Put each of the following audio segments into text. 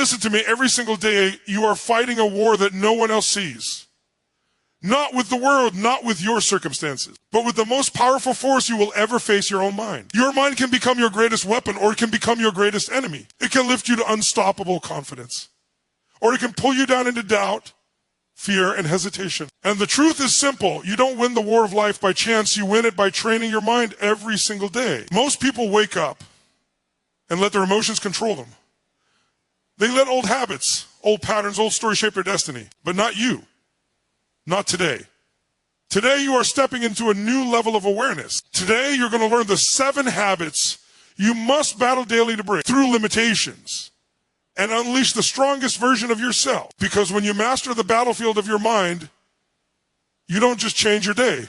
listen to me, every single day you are fighting a war that no one else sees. Not with the world, not with your circumstances, but with the most powerful force you will ever face, your own mind. Your mind can become your greatest weapon, or it can become your greatest enemy. It can lift you to unstoppable confidence, or it can pull you down into doubt, fear, and hesitation. And the truth is simple. You don't win the war of life by chance. You win it by training your mind every single day. Most people wake up and let their emotions control them. They let old habits, old patterns, old stories shape their destiny, but not you. Not today. Today you are stepping into a new level of awareness. Today you're going to learn the 7 habits you must battle daily to break through limitations and unleash the strongest version of yourself. Because when you master the battlefield of your mind, you don't just change your day.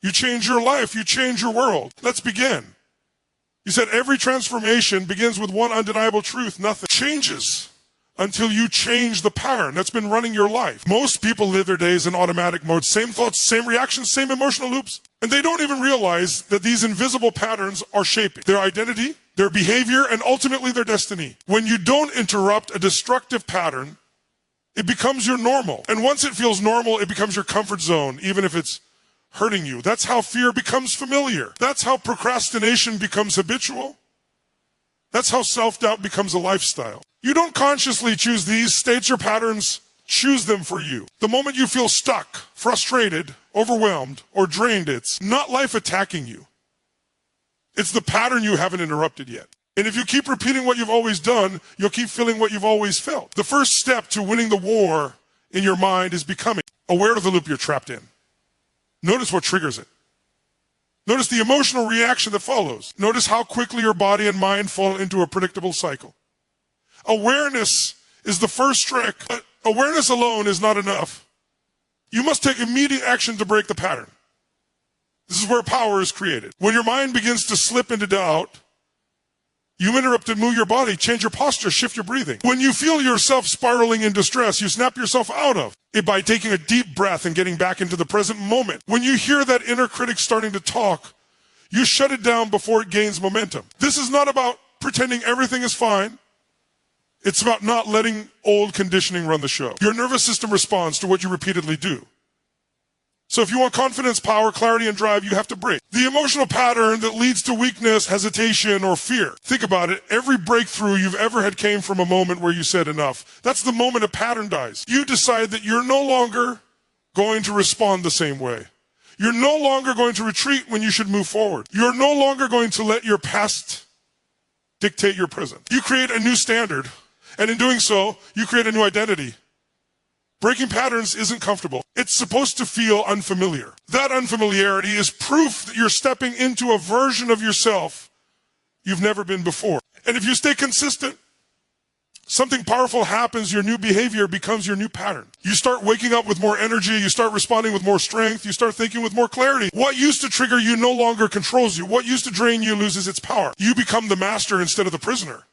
You change your life. You change your world. Let's begin. You said every transformation begins with one undeniable truth. Nothing changes until you change the pattern that's been running your life. Most people live their days in automatic mode. Same thoughts, same reactions, same emotional loops. And they don't even realize that these invisible patterns are shaping their identity, their behavior, and ultimately their destiny. When you don't interrupt a destructive pattern, it becomes your normal. And once it feels normal, it becomes your comfort zone, even if it's hurting you. That's how fear becomes familiar. That's how procrastination becomes habitual. That's how self-doubt becomes a lifestyle. You don't consciously choose these states or patterns, choose them for you. The moment you feel stuck, frustrated, overwhelmed, or drained, it's not life attacking you. It's the pattern you haven't interrupted yet. And if you keep repeating what you've always done, you'll keep feeling what you've always felt. The first step to winning the war in your mind is becoming aware of the loop you're trapped in. Notice what triggers it. Notice the emotional reaction that follows. Notice how quickly your body and mind fall into a predictable cycle. Awareness is the first trick. But awareness alone is not enough. You must take immediate action to break the pattern. This is where power is created. When your mind begins to slip into doubt, you interrupt and move your body, change your posture, shift your breathing. When you feel yourself spiraling in distress, you snap yourself out of it by taking a deep breath and getting back into the present moment. When you hear that inner critic starting to talk, you shut it down before it gains momentum. This is not about pretending everything is fine. It's about not letting old conditioning run the show. Your nervous system responds to what you repeatedly do. So if you want confidence, power, clarity, and drive, you have to break the emotional pattern that leads to weakness, hesitation, or fear. Think about it. Every breakthrough you've ever had came from a moment where you said enough. That's the moment a pattern dies. You decide that you're no longer going to respond the same way. You're no longer going to retreat when you should move forward. You're no longer going to let your past dictate your present. You create a new standard, and in doing so, you create a new identity. Breaking patterns isn't comfortable. It's supposed to feel unfamiliar. That unfamiliarity is proof that you're stepping into a version of yourself you've never been before. And if you stay consistent, something powerful happens. Your new behavior becomes your new pattern. You start waking up with more energy. You start responding with more strength. You start thinking with more clarity. What used to trigger you no longer controls you. What used to drain you loses its power. You become the master instead of the prisoner.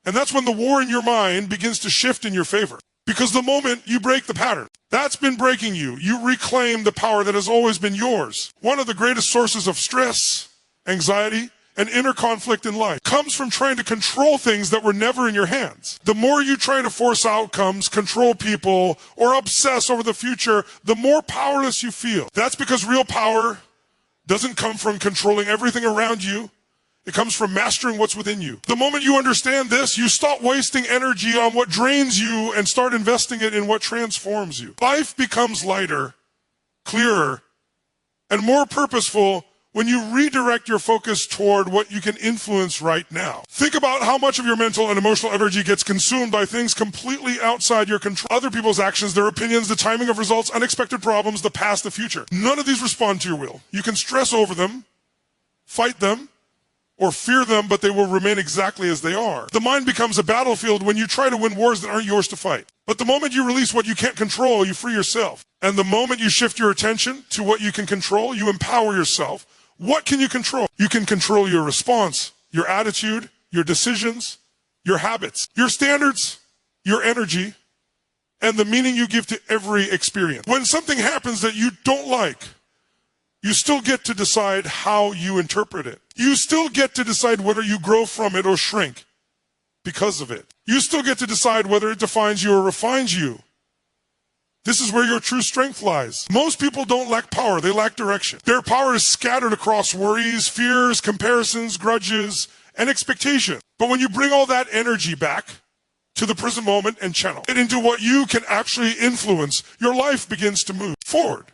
And that's when the war in your mind begins to shift in your favor. Because the moment you break the pattern, that's been breaking you. You reclaim the power that has always been yours. One of the greatest sources of stress, anxiety, and inner conflict in life comes from trying to control things that were never in your hands. The more you try to force outcomes, control people, or obsess over the future, the more powerless you feel. That's because real power doesn't come from controlling everything around you. It comes from mastering what's within you. The moment you understand this, you stop wasting energy on what drains you and start investing it in what transforms you. Life becomes lighter, clearer, and more purposeful when you redirect your focus toward what you can influence right now. Think about how much of your mental and emotional energy gets consumed by things completely outside your control. Other people's actions, their opinions, the timing of results, unexpected problems, the past, the future. None of these respond to your will. You can stress over them, fight them, or fear them, but they will remain exactly as they are. The mind becomes a battlefield when you try to win wars that aren't yours to fight. But the moment you release what you can't control, you free yourself. And the moment you shift your attention to what you can control, you empower yourself. What can you control? You can control your response, your attitude, your decisions, your habits, your standards, your energy, and the meaning you give to every experience. When something happens that you don't like, you still get to decide how you interpret it. You still get to decide whether you grow from it or shrink. because of it. You still get to decide whether it defines you or refines you. This is where your true strength lies. Most people don't lack power, they lack direction. Their power is scattered across worries, fears, comparisons, grudges, and expectations. But when you bring all that energy back to the present moment and channel it into what you can actually influence, your life begins to move forward.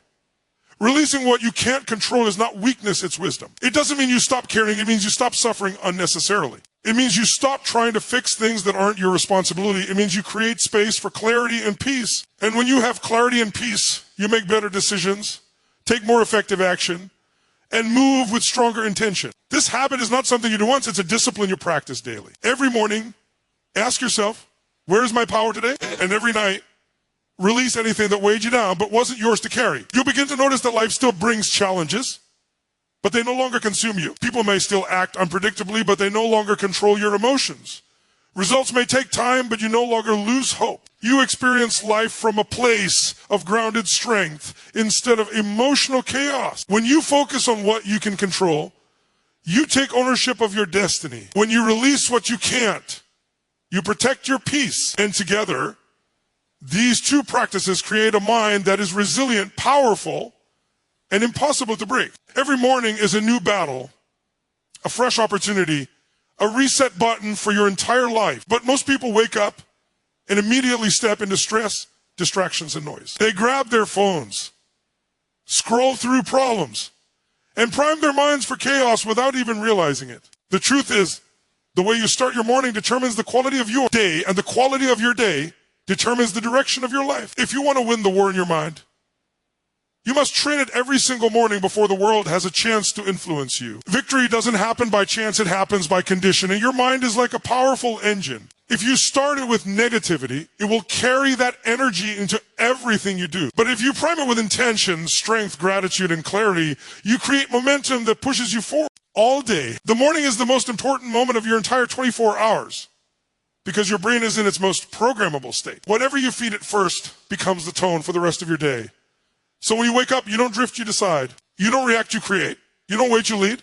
Releasing what you can't control is not weakness, it's wisdom. It doesn't mean you stop caring, it means you stop suffering unnecessarily. It means you stop trying to fix things that aren't your responsibility. It means you create space for clarity and peace. And when you have clarity and peace, you make better decisions, take more effective action, and move with stronger intention. This habit is not something you do once, it's a discipline you practice daily. Every morning, ask yourself, where is my power today? And every night, release anything that weighed you down but wasn't yours to carry. You'll begin to notice that life still brings challenges, but they no longer consume you. People may still act unpredictably, but they no longer control your emotions. Results may take time, but you no longer lose hope. You experience life from a place of grounded strength instead of emotional chaos. When you focus on what you can control, you take ownership of your destiny. When you release what you can't, you protect your peace. And together, these two practices create a mind that is resilient, powerful, and impossible to break. Every morning is a new battle, a fresh opportunity, a reset button for your entire life. But most people wake up and immediately step into stress, distractions, and noise. They grab their phones, scroll through problems, and prime their minds for chaos without even realizing it. The truth is, the way you start your morning determines the quality of your day, and the quality of your day determines the direction of your life. If you want to win the war in your mind, you must train it every single morning before the world has a chance to influence you. Victory doesn't happen by chance, it happens by conditioning. Your mind is like a powerful engine. If you start it with negativity, it will carry that energy into everything you do. But if you prime it with intention, strength, gratitude, and clarity, you create momentum that pushes you forward all day. The morning is the most important moment of your entire 24 hours because your brain is in its most programmable state. Whatever you feed it first becomes the tone for the rest of your day. So when you wake up, you don't drift, you decide. You don't react, you create. You don't wait, you lead.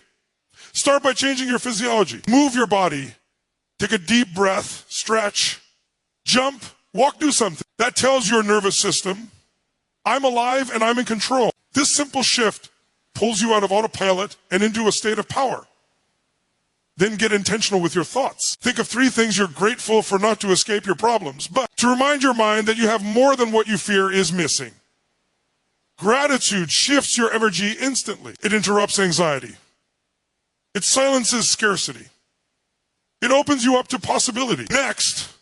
Start by changing your physiology. Move your body. Take a deep breath, stretch, jump, walk, do something. That tells your nervous system, I'm alive and I'm in control. This simple shift pulls you out of autopilot and into a state of power. Then get intentional with your thoughts. Think of 3 things you're grateful for, not to escape your problems, but to remind your mind that you have more than what you fear is missing. Gratitude shifts your energy instantly. It interrupts anxiety. It silences scarcity. It opens you up to possibility. Next,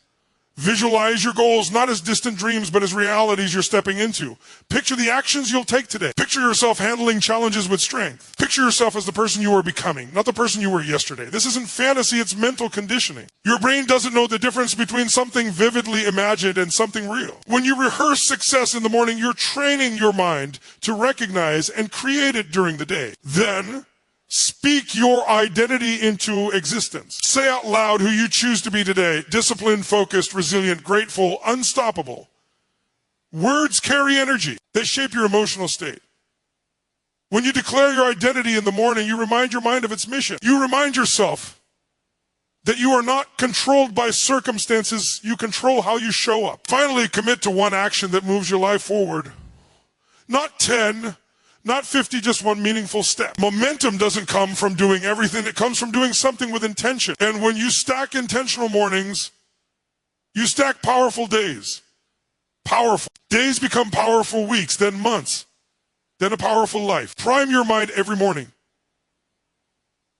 visualize your goals not as distant dreams, but as realities you're stepping into. Picture the actions you'll take today. Picture yourself handling challenges with strength. Picture yourself as the person you are becoming, not the person you were yesterday. This isn't fantasy, it's mental conditioning. Your brain doesn't know the difference between something vividly imagined and something real. When you rehearse success in the morning, you're training your mind to recognize and create it during the day. Then, speak your identity into existence. Say out loud who you choose to be today. Disciplined, focused, resilient, grateful, unstoppable. Words carry energy. They shape your emotional state. When you declare your identity in the morning, you remind your mind of its mission. You remind yourself that you are not controlled by circumstances. You control how you show up. Finally, commit to one action that moves your life forward. Not 10, not 50, just one meaningful step. Momentum doesn't come from doing everything. It comes from doing something with intention. And when you stack intentional mornings, you stack powerful days. Powerful. Days become powerful weeks, then months, then a powerful life. Prime your mind every morning.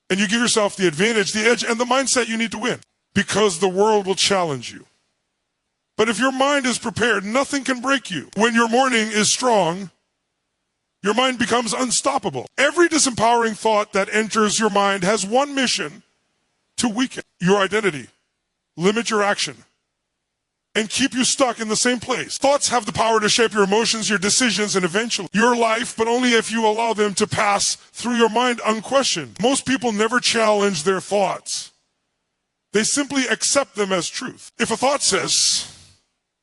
And you give yourself the advantage, the edge, and the mindset you need to win. Because the world will challenge you. But if your mind is prepared, nothing can break you. When your morning is strong, your mind becomes unstoppable. Every disempowering thought that enters your mind has one mission: to weaken your identity, limit your action, and keep you stuck in the same place. Thoughts have the power to shape your emotions, your decisions, and eventually your life, but only if you allow them to pass through your mind unquestioned. Most people never challenge their thoughts. They simply accept them as truth. If a thought says,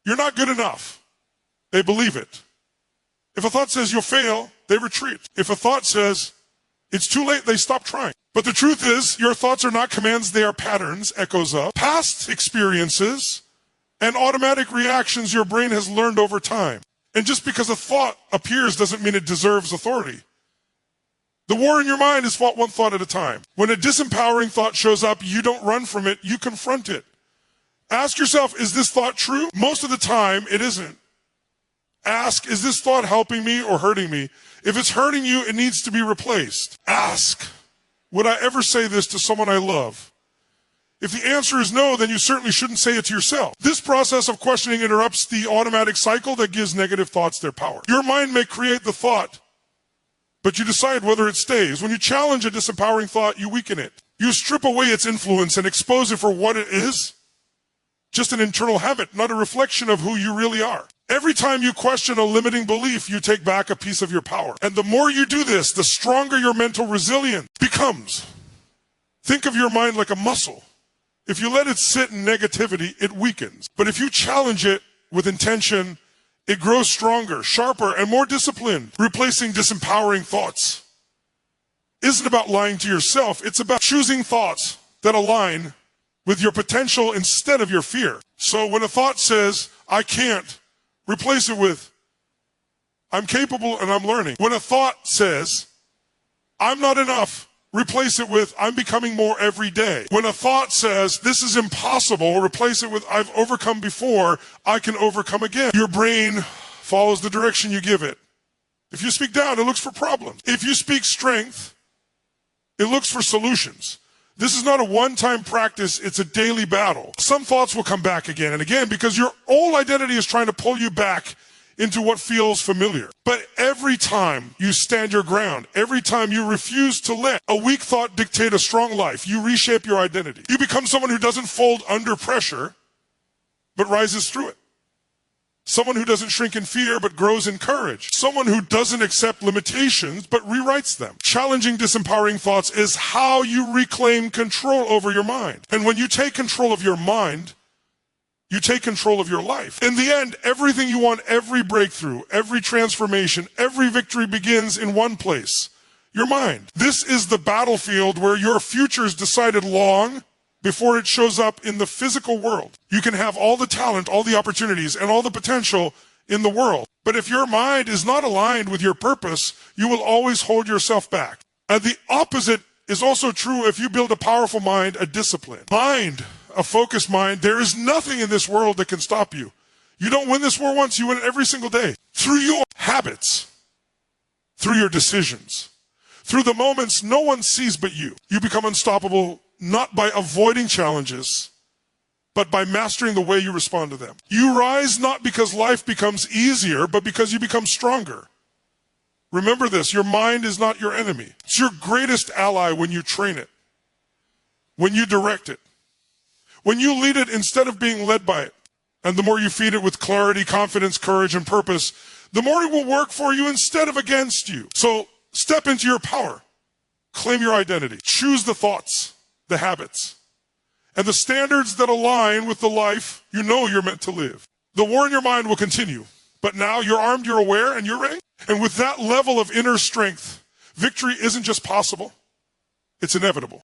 you're not good enough, they believe it. If a thought says you'll fail, they retreat. If a thought says It's too late, they stop trying. But the truth is, your thoughts are not commands, they are patterns, echoes of past experiences and automatic reactions your brain has learned over time. And just because a thought appears doesn't mean it deserves authority. The war in your mind is fought one thought at a time. When a disempowering thought shows up, you don't run from it, you confront it. Ask yourself, is this thought true? Most of the time, it isn't. Ask, is this thought helping me or hurting me? If it's hurting you, it needs to be replaced. Ask, would I ever say this to someone I love? If the answer is no, then you certainly shouldn't say it to yourself. This process of questioning interrupts the automatic cycle that gives negative thoughts their power. Your mind may create the thought, but you decide whether it stays. When you challenge a disempowering thought, you weaken it. You strip away its influence and expose it for what it is. Just an internal habit, not a reflection of who you really are. Every time you question a limiting belief, you take back a piece of your power. And the more you do this, the stronger your mental resilience becomes. Think of your mind like a muscle. If you let it sit in negativity, it weakens. But if you challenge it with intention, it grows stronger, sharper, and more disciplined. Replacing disempowering thoughts isn't about lying to yourself. It's about choosing thoughts that align with your potential instead of your fear. So when a thought says, I can't, replace it with, I'm capable and I'm learning. When a thought says, I'm not enough, replace it with, I'm becoming more every day. When a thought says, this is impossible, replace it with, I've overcome before, I can overcome again. Your brain follows the direction you give it. If you speak down, it looks for problems. If you speak strength, it looks for solutions. This is not a one-time practice, it's a daily battle. Some thoughts will come back again and again because your whole identity is trying to pull you back into what feels familiar. But every time you stand your ground, every time you refuse to let a weak thought dictate a strong life, you reshape your identity. You become someone who doesn't fold under pressure, but rises through it. Someone who doesn't shrink in fear, but grows in courage. Someone who doesn't accept limitations, but rewrites them. Challenging disempowering thoughts is how you reclaim control over your mind. And when you take control of your mind, you take control of your life. In the end, everything you want, every breakthrough, every transformation, every victory begins in one place, your mind. This is the battlefield where your future is decided long before it shows up in the physical world. You can have all the talent, all the opportunities, and all the potential in the world. But if your mind is not aligned with your purpose, you will always hold yourself back. And the opposite is also true if you build a powerful mind, a disciplined mind, a focused mind. There is nothing in this world that can stop you. You don't win this war once, you win it every single day. Through your habits, through your decisions, through the moments no one sees but you. You become unstoppable, not by avoiding challenges, but by mastering the way you respond to them. You rise not because life becomes easier, but because you become stronger. Remember this, your mind is not your enemy. It's your greatest ally when you train it, when you direct it, when you lead it instead of being led by it. And the more you feed it with clarity, confidence, courage, and purpose, the more it will work for you instead of against you. So step into your power, claim your identity, choose the thoughts, the habits, and the standards that align with the life you know you're meant to live. The war in your mind will continue, but now you're armed, you're aware, and you're ready. And with that level of inner strength, victory isn't just possible, it's inevitable.